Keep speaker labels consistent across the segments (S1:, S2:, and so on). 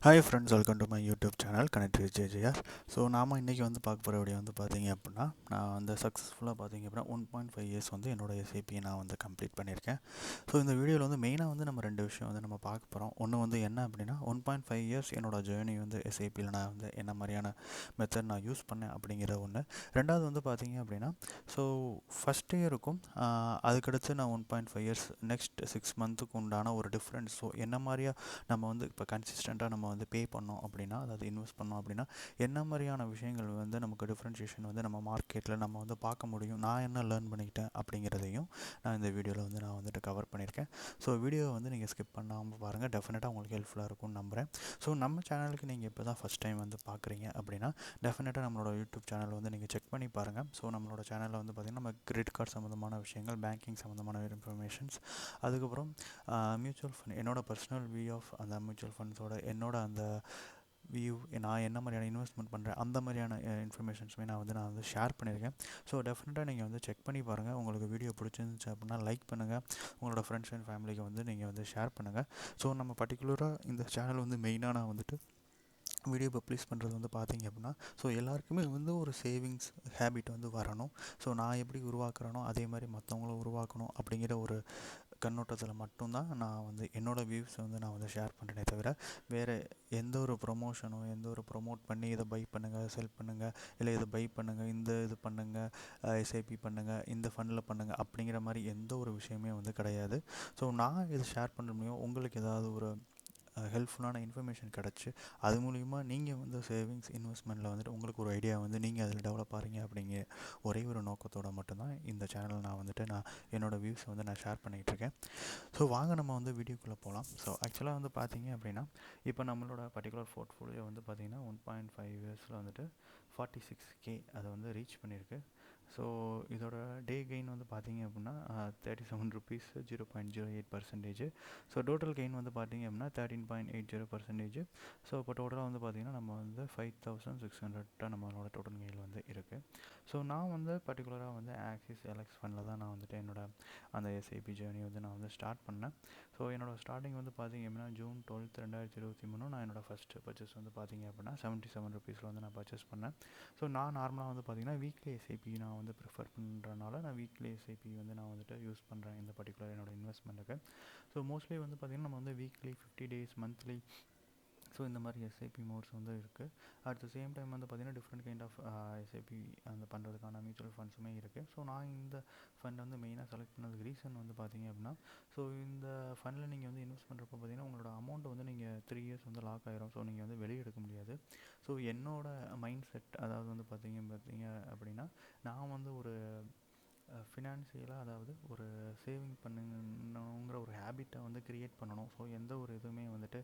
S1: Hi friends, welcome to my YouTube channel connect with JJR. So நாம் இன்றைக்கி வந்து பார்க்க போகிற வீடியோ வந்து பார்த்தீங்க அப்படின்னா, நான் வந்து சக்ஸஸ்ஃபுல்லாக பார்த்தீங்க அப்படின்னா 1.5 இயர்ஸ் வந்து என்னோட எஸ்ஐபி நான் வந்து கம்ப்ளீட் பண்ணியிருக்கேன். ஸோ இந்த வீடியோவில் வந்து மெயினாக வந்து நம்ம ரெண்டு விஷயம் வந்து நம்ம பார்க்க போகிறோம். ஒன்று வந்து என்ன அப்படின்னா 1.5 இயர்ஸ் என்னோட ஜேர்னி வந்து எஸ்ஐபியில் நான் வந்து என்ன மாதிரியான மெத்தட் நான் யூஸ் பண்ணேன் அப்படிங்கிற ஒன்று. ரெண்டாவது வந்து பார்த்தீங்க அப்படின்னா, ஸோ ஃபஸ்ட் இயருக்கும் அதுக்கடுத்து நான் 1.5 இயர்ஸ் நெக்ஸ்ட் 6 மந்த்துக்கு உண்டான ஒரு டிஃப்ரென்ஸ். ஸோ என்ன மாதிரியா நம்ம வந்து இப்போ கன்சிஸ்டண்ட்டாக நம்ம வந்து பே பண்ணோம் அப்படின்னா, அதாவது இன்வெஸ்ட் பண்ணோம் அப்படின்னா என்ன மாதிரியான விஷயங்கள் வந்து நமக்கு டிஃப்ரென்ஷியேஷன் வந்து நம்ம மார்க்கெட்டில் நம்ம வந்து பார்க்க முடியும், நான் என்ன லேர்ன் பண்ணிக்கிட்டேன் அப்படிங்கிறதையும் நான் இந்த வீடியோவில் வந்து நான் வந்துட்டு கவர் பண்ணியிருக்கேன். ஸோ வீடியோவை வந்து நீங்கள் ஸ்கிப் பண்ணாமல் பாருங்கள், டெஃபினட்டாக உங்களுக்கு ஹெல்ப்ஃபுல்லாக இருக்கும்னு நம்புகிறேன். ஸோ நம்ம சேனலுக்கு நீங்கள் இப்போ தான் ஃபஸ்ட் டைம் வந்து பார்க்குறீங்க அப்படின்னா டெஃபினட்டாக நம்மளோட யூடியூப் சேனல் வந்து நீங்கள் செக் பண்ணி பாருங்கள். ஸோ நம்மளோட சேனலில் வந்து பார்த்திங்கன்னா நம்ம கிரெடிட் கார்டு சம்மந்தமான விஷயங்கள், பேங்கிங் சம்மந்தமான இன்ஃபர்மேஷன்ஸ், அதுக்கப்புறம் மியூச்சுவல் ஃபண்ட், என்னோடய பர்சனல் வியூ ஆஃப் அந்த மியூச்சுவல் ஃபண்ட்ஸோட என்னோட அந்த வியூ, நான் என்ன மாதிரியான இன்வெஸ்ட்மெண்ட் பண்ணுறேன் அந்த மாதிரியான இன்ஃபர்மேஷன்ஸுமே நான் வந்து ஷேர் பண்ணியிருக்கேன். ஸோ டெஃபினட்டாக நீங்கள் வந்து செக் பண்ணி பாருங்கள். உங்களுக்கு வீடியோ பிடிச்சிருந்துச்சு அப்படின்னா லைக் பண்ணுங்கள், உங்களோட ஃப்ரெண்ட்ஸ் அண்ட் ஃபேமிலிக்கு வந்து நீங்கள் வந்து ஷேர் பண்ணுங்கள். ஸோ நம்ம பர்டிகுலராக இந்த சேனல் வந்து மெயினாக நான் வந்துட்டு வீடியோ பப்ளிஷ் பண்ணுறது வந்து பார்த்தீங்க அப்படின்னா, ஸோ எல்லாருக்குமே வந்து ஒரு சேவிங்ஸ் ஹேபிட் வந்து வரணும். ஸோ நான் எப்படி உருவாக்குறேனோ அதே மாதிரி மற்றவங்களும் உருவாக்கணும் அப்படிங்கிற ஒரு கண்ணோட்டத்தில் மட்டும்தான் நான் வந்து என்னோடய வியூஸை வந்து நான் வந்து ஷேர் பண்ணுறேனே தவிர, வேறு எந்த ஒரு ப்ரொமோஷனோ எந்த ஒரு ப்ரொமோட் பண்ணி இதை பை பண்ணுங்கள், செல் பண்ணுங்கள், இல்லை இதை பை பண்ணுங்கள், இந்த இது பண்ணுங்கள், எஸ்ஐபி பண்ணுங்கள், இந்த ஃபண்டில் பண்ணுங்கள் அப்படிங்கிற மாதிரி எந்த ஒரு விஷயமே வந்து கிடையாது. ஸோ நான் இதை ஷேர் பண்ண முடியும், உங்களுக்கு ஏதாவது ஒரு ஹெல்ப்ஃபுல்லான இன்ஃபர்மேஷன் கிடச்சி அது மூலிமா நீங்கள் வந்து சேவிங்ஸ் இன்வெஸ்ட்மெண்ட்டில் வந்துட்டு உங்களுக்கு ஒரு ஐடியா வந்து நீங்கள் அதில் டெவலப் ஆகிறீங்க அப்படிங்கிற ஒரே ஒரு நோக்கத்தோடு மட்டும்தான் இந்த சேனல் நான் என்னோடய வியூஸை வந்து நான் ஷேர் பண்ணிகிட்ருக்கேன். ஸோ வாங்க நம்ம வந்து வீடியோக்குள்ளே போகலாம். ஸோ ஆக்சுவலாக வந்து பார்த்தீங்க அப்படின்னா, இப்போ நம்மளோட பர்டிகுலர் போர்ட்ஃபோலியோ வந்து பார்த்திங்கன்னா 1.5 இயர்ஸில் வந்துட்டு 46K அதை வந்து ரீச் பண்ணியிருக்கு. ஸோ இதோட டே கெயின் வந்து பார்த்தீங்க அப்படின்னா 37 ருபீஸ் 0.08%. ஸோ டோட்டல் கெயின் வந்து பார்த்தீங்க அப்படின்னா 13.80%. ஸோ இப்போ டோட்டலாக வந்து பார்த்திங்கன்னா நம்ம வந்து 5600 நம்மளோட டோட்டல் கெயின் வந்து இருக்குது. ஸோ நான் வந்து பர்டிகுலராக வந்து ஆக்சிஸ் எலக்ஸ் ஃபண்டில் தான் நான் வந்துட்டு அந்த எஸ்ஐபி ஜேர்னி வந்து நான் வந்து ஸ்டார்ட் பண்ணேன். ஸோ என்னோடய ஸ்டார்டிங் வந்து பார்த்திங்க அப்படின்னா June 12, 2023 நான் என்னோடய ஃபஸ்ட்டு பர்ச்சேஸ் வந்து பார்த்திங்க அப்படின்னா 77 ருபீஸில் வந்து நான் பர்ச்சேஸ் பண்ணேன். ஸோ நான் நார்மலாக வந்து பார்த்திங்கன்னா வீக்லி எஸ்ஐபி நான் வந்து ப்ரிஃபர் பண்ணுறனால நான் வீக்லி எஸ்ஐபி வந்து நான் வந்துட்டு யூஸ் பண்ணுறேன் இந்த பர்டிகுலர் என்னோடய இன்வெஸ்ட்மெண்ட்டுக்கு. ஸோ மோஸ்ட்லி வந்து பார்த்திங்கன்னா நம்ம வந்து வீக்லி 50 days மந்த்லி, ஸோ இந்த மாதிரி எஸ்ஐபி மோட்ஸ் வந்து இருக்குது. அட் த சேம் டைம் வந்து பார்த்திங்கன்னா டிஃப்ரெண்ட் கைண்ட் ஆஃப் எஸ்ஐபி அந்த பண்ணுறதுக்கான மியூச்சுவல் ஃபண்ட்ஸுமே இருக்குது. ஸோ நான் இந்த ஃபண்ட் வந்து மெயினாக செலக்ட் பண்ணதுக்கு ரீசன் வந்து பார்த்திங்க அப்படின்னா, ஸோ இந்த ஃபண்டில் நீங்கள் வந்து இன்வெஸ்ட் பண்ணுறப்போ பார்த்திங்கன்னா உங்களோட அமௌண்ட் வந்து நீங்கள் 3 years வந்து லாக் ஆகிரும். ஸோ நீங்கள் வந்து வெளியே எடுக்க முடியாது. ஸோ என்னோடய மைண்ட் செட் அதாவது வந்து பார்த்தீங்க அப்படின்னா, நான் வந்து ஒரு ஃபினான்ஷியலாக, அதாவது ஒரு சேவிங் பண்ணணுங்கிற ஒரு ஹேபிட்டை வந்து க்ரியேட் பண்ணணும். ஸோ எந்த ஒரு இதுவுமே வந்துட்டு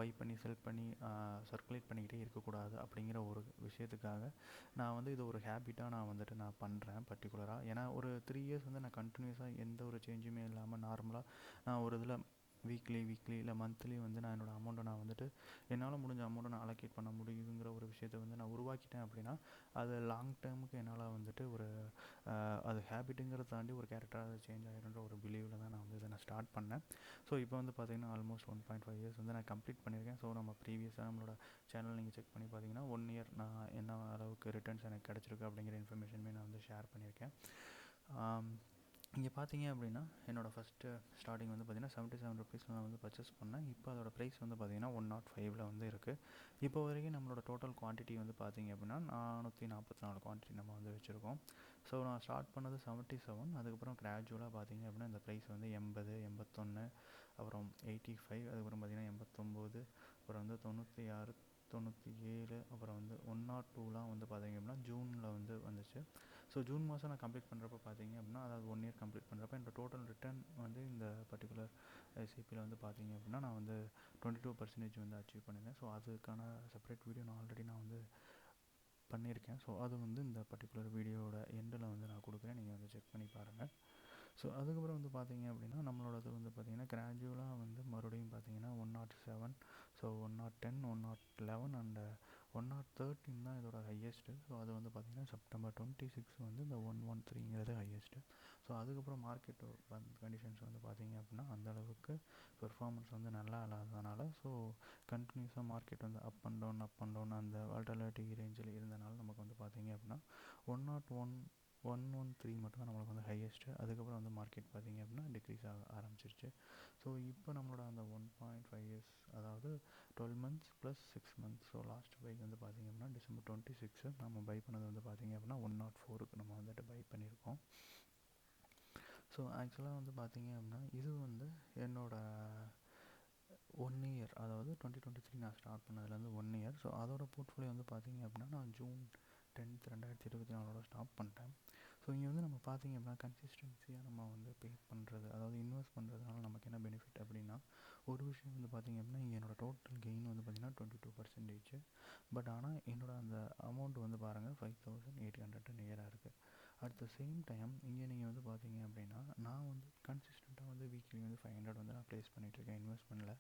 S1: பை பண்ணி செல் பண்ணி சர்க்குலேட் பண்ணிக்கிட்டே இருக்கக்கூடாது அப்படிங்கிற ஒரு விஷயத்துக்காக நான் வந்து இது ஒரு ஹேபிட்டாக நான் பண்ணுறேன் பர்டிகுலராக. ஏன்னா ஒரு 3 years வந்து நான் கண்டினியூஸாக எந்த ஒரு சேஞ்சுமே இல்லாமல் நார்மலாக நான் ஒரு இதில் வீக்லி இல்லை மந்த்லி வந்து நான் என்னோடய அமௌண்ட்டை நான் வந்துட்டு என்னால் முடிஞ்ச அமௌண்ட்டை நான் அலோகேட் பண்ண முடியுங்கிற ஒரு விஷயத்தை வந்து நான் உருவாக்கிட்டேன் அப்படின்னா, அது லாங் டேர்முக்கு என்னால் வந்துட்டு ஒரு அது ஹேபிட்டுங்கிறத தாண்டி ஒரு கேரக்டராக சேஞ்ச் ஆகிருன்ற ஒரு பிலீவில் தான் நான் வந்து இதை நான் ஸ்டார்ட் பண்ணேன். ஸோ இப்போ வந்து பார்த்திங்கன்னா ஆல்மோஸ்ட் 1.5 இயர்ஸ் வந்து நான் கம்ப்ளீட் பண்ணியிருக்கேன். ஸோ நம்ம ப்ரீவியஸாக நம்மளோட சேனல் நீங்கள் செக் பண்ணி பார்த்தீங்கன்னா 1 year நான் என்ன அளவுக்கு ரிட்டர்ன்ஸ் எனக்கு கிடச்சிருக்கு அப்படிங்கிற இன்ஃபர்மேஷனுமே நான் வந்து ஷேர் பண்ணியிருக்கேன். இங்கே பார்த்தீங்க அப்படின்னா என்னோடய ஃபஸ்ட்டு ஸ்டார்டிங் வந்து பார்த்திங்கன்னா 77 ருபீஸில் நான் வந்து பர்ச்சேஸ் பண்ணேன். இப்போ அதோட ப்ரைஸ் வந்து பார்த்திங்கன்னா 105 வந்து இருக்குது. இப்போ வரைக்கும் நம்மளோட டோட்டல் குவான்டிட்டி வந்து பார்த்திங்க அப்படின்னா 444 குவான்டிட்டி நம்ம வந்து வச்சுருக்கோம். ஸோ நான் ஸ்டார்ட் பண்ணது 77, அதுக்கப்புறம் கிராஜுவலாக பார்த்திங்க அப்படின்னா இந்த ப்ரைஸ் வந்து 80, 81, அப்புறம் 85, அதுக்கப்புறம் பார்த்திங்கன்னா 89, அப்புறம் வந்து 96, 97, அப்புறம் வந்து 102 வந்து பார்த்திங்க அப்படின்னா ஜூனில் வந்து வந்துச்சு. ஸோ ஜூன் மாதம் நான் கம்ப்ளீட் பண்ணுறப்ப பார்த்திங்க அப்படின்னா, அதாவது 1 year கம்ப்ளீட் பண்ணுறப்ப என்னோட டோட்டல் ரிட்டர்ன் வந்து இந்த பர்டிகுலர் எஸ்ஐபியில் வந்து பார்த்திங்க அப்படின்னா நான் வந்து 22% வந்து அச்சீவ் பண்ணியிருந்தேன். ஸோ அதுக்கான செப்பரேட் வீடியோ நான் ஆல்ரெடி வந்து பண்ணியிருக்கேன். ஸோ அது வந்து இந்த பர்டிகுலர் வீடியோவோட எண்டில் வந்து நான் கொடுக்குறேன், நீங்கள் வந்து செக் பண்ணி பாருங்கள். ஸோ அதுக்கப்புறம் வந்து பார்த்திங்க அப்படின்னா நம்மளோடது வந்து பார்த்திங்கன்னா கிராஜுவலாக வந்து மறுபடியும் பார்த்திங்கன்னா 107, ஸோ 110, 111 அண்ட் 113 தான் இதோட ஹையஸ்ட்டு. ஸோ அது வந்து பார்த்திங்கன்னா செப்டம்பர் 26 வந்து இந்த 113ங்கிறது ஹையஸ்ட்டு. ஸோ அதுக்கப்புறம் மார்க்கெட் கண்டிஷன்ஸ் வந்து பார்த்திங்க அப்படின்னா அந்தளவுக்கு பெர்ஃபார்மன்ஸ் வந்து நல்லா இல்லாததுனால ஸோ கண்டினியூஸாக மார்க்கெட் வந்து அப் அண்ட் டவுன் அந்த வால்டாலிட்டி ரேஞ்சில் இருந்தனால நமக்கு வந்து பார்த்திங்க அப்படின்னா 113 மட்டும் தான் நம்மளுக்கு வந்து ஹையஸ்ட்டு. அதுக்கப்புறம் வந்து மார்க்கெட் பார்த்திங்க அப்படின்னா டிக்ரீஸ் ஆக ஆரம்பிச்சிருச்சு. ஸோ இப்போ நம்மளோட அந்த 1.5 இயர்ஸ் அதாவது 12 months plus 6 months. So last by வந்து பார்த்திங்க அப்படின்னா டிசம்பர் 26 நம்ம பை பண்ணது வந்து பார்த்திங்க அப்படின்னா 104க்கு நம்ம வந்துட்டு பை பண்ணியிருக்கோம். ஸோ ஆக்சுவலாக வந்து பார்த்திங்க அப்படின்னா இது வந்து என்னோடய 1 year அதாவது 2023 நான் ஸ்டார்ட் பண்ணதுலேருந்து 1 year. ஸோ அதோட போர்ட்ஃபோலியோ வந்து பார்த்திங்க அப்படின்னா நான் ஜூன் 10th 2024 ஸ்டாப் பண்ணிட்டேன். ஸோ இங்கே வந்து நம்ம பார்த்திங்க அப்படின்னா கன்சிஸ்டன்சியாக நம்ம வந்து பே பண்ணுறது அதாவது இன்வெஸ்ட் பண்ணுறதுனால நமக்கு என்ன பெனிஃபிட் அப்படின்னா ஒரு விஷயம் வந்து பார்த்திங்க அப்படின்னா இங்கே என்னோடய டோட்டல் கெயின் வந்து பார்த்திங்கன்னா 22%. பட் ஆனால் என்னோடய அந்த அமௌண்ட் வந்து பாருங்கள் 5800 நியராக இருக்குது. அட் த சேம் டைம் இங்கே நீங்கள் வந்து பார்த்தீங்க அப்படின்னா நான் வந்து கன்சிஸ்டண்ட்டாக வந்து வீக்லி வந்து 500 வந்து நான் ப்ளேஸ் பண்ணிகிட்ருக்கேன் இன்வெஸ்ட்மெண்ட்டில்.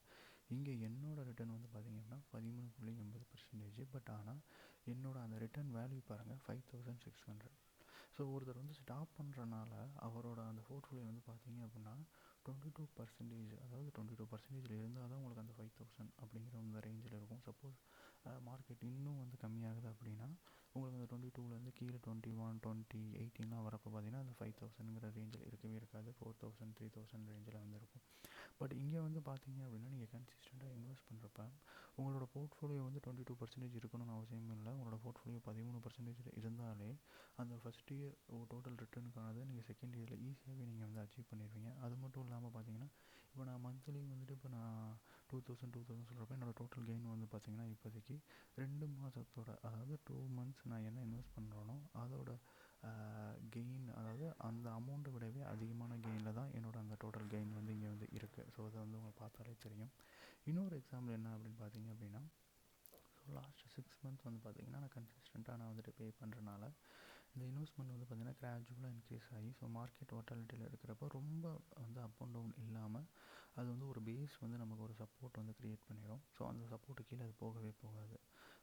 S1: இங்கே என்னோடய ரிட்டர்ன் வந்து பார்த்திங்க அப்படின்னா 13.80%. பட் ஆனால் என்னோடய அந்த ரிட்டர்ன் வேல்யூ பாருங்கள் 5600. ஸோ ஒருத்தர் வந்து ஸ்டாப் பண்ணுறனால அவரோட அந்த போர்ட்ஃபோலியோ வந்து பார்த்திங்க அப்படின்னா 22%, அதாவது 22% இருந்தால் தான் உங்களுக்கு அந்த 5000 அப்படிங்கிற அந்த ரேஞ்சில் இருக்கும். சப்போஸ் மார்க்கெட் இன்னும் வந்து கம்மியாகுது அப்படின்னா உங்களுக்கு அந்த 22லேருந்து கீழே 21 20 18 வரப்போ பார்த்தீங்கன்னா அந்த 5000ங்கிற ரேஞ்சில் இருக்கவே இருக்காது. 4000 3000 ரேஞ்சில் வந்து இருக்கும். பட் இங்கே வந்து பார்த்தீங்க அப்படின்னா நீங்கள் கன்சிஸ்டண்ட்டாக இன்வெஸ்ட் பண்ணுறப்ப உங்களோட போர்ட்ஃபோலியோ வந்து 22% இருக்கணும்னு அவசியம் இல்லை. உங்களோட போர்ட்ஃபோலியோ 13% இருந்தாலே அந்த ஃபஸ்ட் இயர் டோட்டல் ரிட்டர்னுக்கானதை நீங்கள் செகண்ட் இயரில் ஈஸியாகவே நீங்கள் வந்து அச்சீவ் பண்ணிடுவீங்க. அது மட்டும் இல்லாமல் பார்த்தீங்கன்னா இப்போ நான் மந்த்லி வந்துட்டு இப்போ நான் 2000 சொல்கிறப்ப என்னோடய டோட்டல் கெயின் வந்து பார்த்திங்கன்னா இப்போதைக்கு 2 மாதத்தோட அதாவது 2 months நான் என்ன இன்வெஸ்ட் பண்ணுறேனோ அதோட கெயின் அதாவது அந்த அமௌண்ட்டை விடவே அதிகமான கெயினில் தான் என்னோடய அந்த டோட்டல் கெயின் வந்து இங்கே வந்து இருக்குது. ஸோ அதை வந்து உங்களுக்கு பார்த்தாலே தெரியும். இன்னொரு எக்ஸாம்பிள் என்ன அப்படின்னு பார்த்தீங்க அப்படின்னா ஸோ லாஸ்ட் 6 months வந்து பார்த்திங்கன்னா நான் கன்சிஸ்டண்ட்டாக நான் வந்துட்டு பே பண்ணுறனால இந்த இன்வெஸ்ட்மெண்ட் வந்து பார்த்திங்கன்னா கிராஜுவலாக இன்க்ரீஸ் ஆகி ஸோ மார்க்கெட் வாலட்டிலிட்டியில் இருக்கிறப்ப ரொம்ப வந்து அப் அண்ட் டவுன் இல்லாமல் அது வந்து ஒரு பேஸ் வந்து நமக்கு ஒரு சப்போர்ட் வந்து க்ரியேட் பண்ணிடும். ஸோ அந்த சப்போர்ட்டு கீழே அது போகவே போகாது.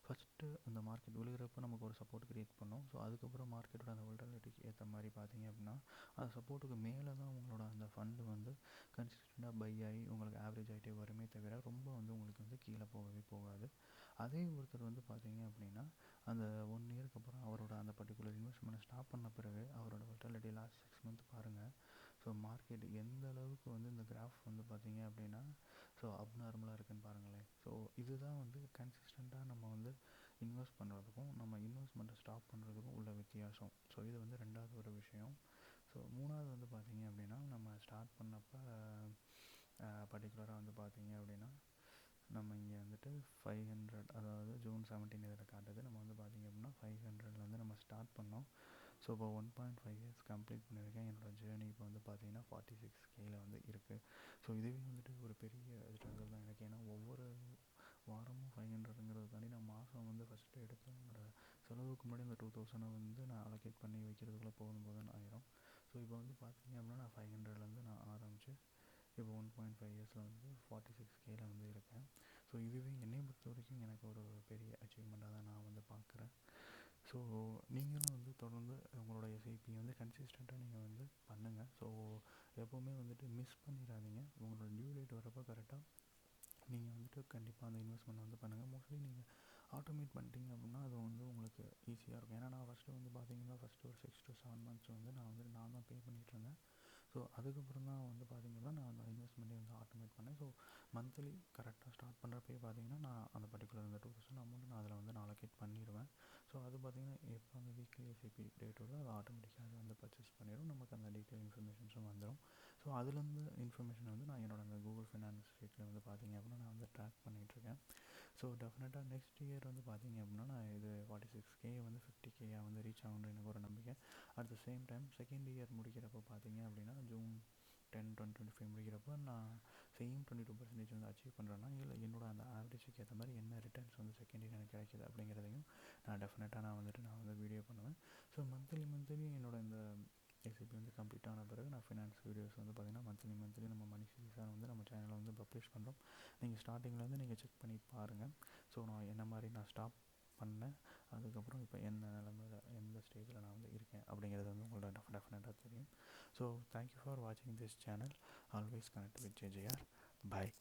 S1: ஃபஸ்ட்டு அந்த மார்க்கெட் விழுகிறப்ப நமக்கு ஒரு சப்போர்ட் க்ரியேட் பண்ணோம். ஸோ அதுக்கப்புறம் மார்க்கெட்டோட அந்த வாலட்டிலிட்டிக்கு ஏற்ற மாதிரி பார்த்தீங்க அப்படின்னா அந்த சப்போர்ட்டுக்கு மேலே தான் உங்களோட அந்த ஃபண்டு வந்து கன்சிஸ்டண்ட்டாக பை ஆகி உங்களுக்கு ஆவரேஜ் ஆகிட்டே வருமே தவிர ரொம்ப வந்து உங்களுக்கு வந்து கீழே போகவே போகாது. அதே ஒருத்தர் வந்து பார்த்தீங்க அப்படின்னா அந்த 1 இயருக்கு அப்புறம் அவரோட அந்த பர்டிகுலர் இன்வெஸ்ட்மெண்ட்டை ஸ்டாப் பண்ண பிறகு அவரோட வாலட்டிலிட்டி லாஸ்ட் 6 months பாருங்கள். ஸோ மார்க்கெட் எந்த அளவுக்கு வந்து இந்த கிராஃப் வந்து பார்த்தீங்க அப்படின்னா ஸோ அப்நார்மலாக இருக்குதுன்னு பாருங்களேன். ஸோ இதுதான் வந்து கன்சிஸ்டண்ட்டாக நம்ம வந்து இன்வெஸ்ட் பண்ணுறதுக்கும் நம்ம இன்வெஸ்ட்மெண்ட்டை ஸ்டாப் பண்ணுறதுக்கும் உள்ள வித்தியாசம். ஸோ இது வந்து ரெண்டாவது ஒரு விஷயம். ஸோ மூணாவது வந்து பார்த்திங்க அப்படின்னா நம்ம ஸ்டார்ட் பண்ணப்போ பர்டிகுலராக வந்து பார்த்திங்க அப்படின்னா நம்ம இங்கே வந்துட்டு 500 அதாவது ஜூன் 17 இதில் காட்டுது. நம்ம வந்து பார்த்திங்க அப்படின்னா 500லேருந்து நம்ம ஸ்டார்ட் பண்ணோம். ஸோ இப்போ 1.5 இயர்ஸ் கம்ப்ளீட் பண்ணியிருக்கேன். என்னோடய ஜேர்னி இப்போ வந்து பார்த்திங்கன்னா 46Kல வந்து இருக்குது. ஸோ இதுவே வந்துட்டு ஒரு பெரிய ஸ்ட்ரகிள் தான் எனக்கு. ஏன்னா ஒவ்வொரு வாரமும் 500ங்கிறத தாண்டி நான் மாதம் வந்து ஃபஸ்ட்டு எடுத்து என்னோடய செலவுக்கு முன்னாடி அந்த 2000 வந்து நான் அலோகேட் பண்ணி வைக்கிறதுக்குள்ளே போதும்னு ஆயிரும். ஸோ இப்போ வந்து பார்த்திங்க அப்படின்னா நான் 500லேருந்து நான் ஆரம்பித்து இப்போ 1.5 இயர்ஸில் வந்து 46Kல வந்து இருக்கேன். ஸோ இதுவே என்னை பொறுத்த வரைக்கும் எனக்கு ஒரு பெரிய அச்சீவ்மெண்ட்டாக தான் நான் வந்து பார்க்குறேன். ஸோ நீங்களும் வந்து தொடர்ந்து உங்களோட எஸ்ஐபி வந்து கன்சிஸ்டண்ட்டாக நீங்கள் வந்து பண்ணுங்கள். ஸோ எப்போவுமே வந்துட்டு மிஸ் பண்ணிடாதீங்க. உங்களோட டியூ டேட் வரப்போ கரெக்டாக நீங்கள் வந்துட்டு கண்டிப்பாக அந்த இன்வெஸ்ட்மெண்ட் வந்து பண்ணுங்கள். மோஸ்ட்லி நீங்கள் ஆட்டோமேட் பண்ணிட்டீங்க அப்படின்னா அது வந்து உங்களுக்கு ஈஸியாக இருக்கும். ஏன்னா நான் ஃபஸ்ட்டு வந்து பார்த்திங்கன்னா ஃபஸ்ட்டு ஒரு 6 to 7 months வந்து நான் தான் பே பண்ணிகிட்டு இருந்தேன். ஸோ அதுக்கப்புறம் தான் வந்து பார்த்திங்கன்னா நான் அந்த இன்வெஸ்ட்மெண்ட்டே வந்து ஆட்டோமேட் பண்ணேன். ஸோ மந்த்லி கரெக்டாக ஸ்டார்ட் பண்ணுறப்பே பார்த்திங்கன்னா நான் அந்த பர்டிகுலர் அந்த 2000 அமௌண்ட் நான் அதில் வந்து நான் அலோகேட் பண்ணிடுவேன். ஸோ அது பார்த்திங்கன்னா எப்போ அந்த வீக்லி எஸ்ஐபி டேட் வருதோ அது ஆட்டோமேட்டிக்காக அது வந்து பர்ச்சேஸ் பண்ணிடும். நமக்கு அந்த டீட்டெயில் இன்ஃபர்மேஷன்ஸும் வந்துடும். ஸோ அதுலேருந்து இன்ஃபர்மேஷன் வந்து நான் என்னோட அந்த கூகுள் ஃபைனான்ஸ் ஸ்டேட்டில் வந்து பார்த்திங்க அப்படின்னா நான் வந்து ட்ராக் பண்ணிகிட்ருக்கேன். ஸோ டெஃபினட்டாக நெக்ஸ்ட் இயர் வந்து பார்த்திங்க அப்படின்னா நான் இது 46K வந்து 50Kயாக வந்து ரீச் ஆகுன்ற எனக்கு ஒரு நம்பிக்கை. At the same time second year முடிக்கிறப்போ பார்த்திங்க அப்படின்னா ஜூன் 10 2025 முடிக்கிறப்போ நான் சேம் 22% வந்து அச்சீவ் பண்ணுறேன்னா இல்லை என்னோட அந்த ஆவரேஜுக்கு ஏற்ற மாதிரி என்ன ரிட்டர்ன்ஸ் வந்து செகண்ட் இயர் எனக்கு கிடைக்கிது அப்படிங்கிறதையும் நான் டெஃபினட்டாக நான் வந்து வீடியோ பண்ணுவேன். ஸோ மந்த்லி என்னோட இந்த எஸ்ஐபி வந்து கம்ப்ளீட் ஆன பிறகு நான் ஃபினான்ஸ் வீடியோஸ் வந்து பார்த்திங்கன்னா மந்த்லி நம்ம மணி சீரிஸாக வந்து நம்ம சேனலில் வந்து பப்ளிஷ் பண்ணுறோம். நீங்கள் ஸ்டார்டிங்கில் வந்து நீங்கள் செக் பண்ணி பாருங்கள். ஸோ நான் என்ன மாதிரி நான் ஸ்டாப் பண்ணேன், அதுக்கப்புறம் இப்போ என்ன நிலமையில எந்த ஸ்டேஜில் நான் வந்து இருக்கேன் அப்படிங்கிறது வந்து உங்கள்ட்ட டெஃபினட்டாக தெரியும். ஸோ தேங்க்யூ ஃபார் வாட்சிங் this channel. Always connect with JJR. Bye.